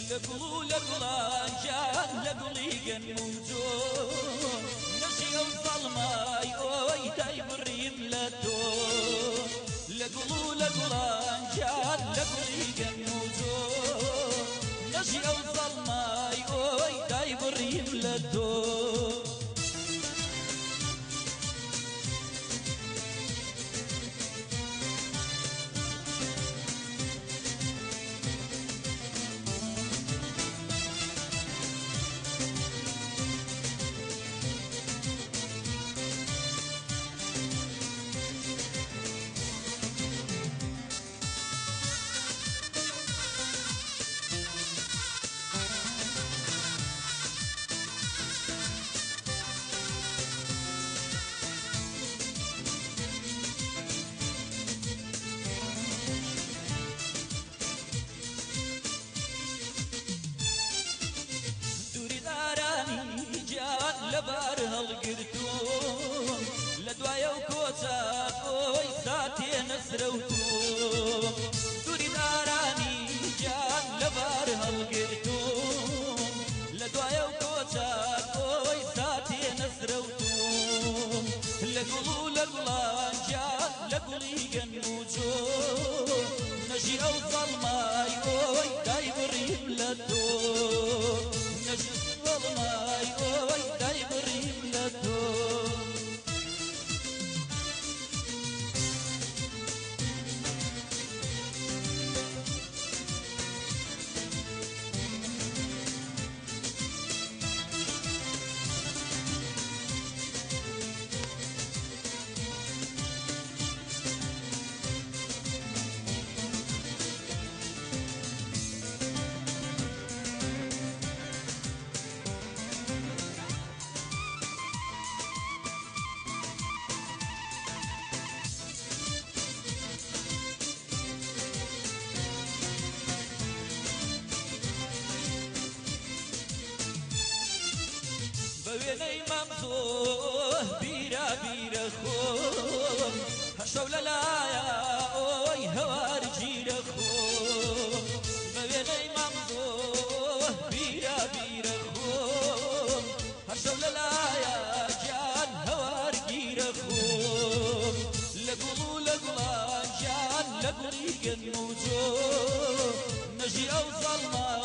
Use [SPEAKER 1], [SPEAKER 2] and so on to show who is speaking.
[SPEAKER 1] لقلو لقلان جان لقلي قنموزو نشي الظلماي اوي داي بريم لدو لقلو لقلان جان لقلي قنموزو نشي الظلماي اوي داي بريم لدو لبار هالقرتون لدوايا وكوتا اوي ساتي نسروتون دوري داراني جان لبار هالقرتون لدوايا وكوتا اوي ساتي نسروتون لقلو لقلان جان لقلي قنوجو نجي او ظلماي اوي دايبريم لدو نجي ظلماي اوي دايبريم لدو بويني ممزوه بيرا بيرا خوم هشول لايا اوي هوار جيرا خوم بويني ممزوه بيرا بيرا خوم هشول لايا جان هوار جيرا خوم لقلو لقلان جان لقلي قنوزو نجي او ظلمان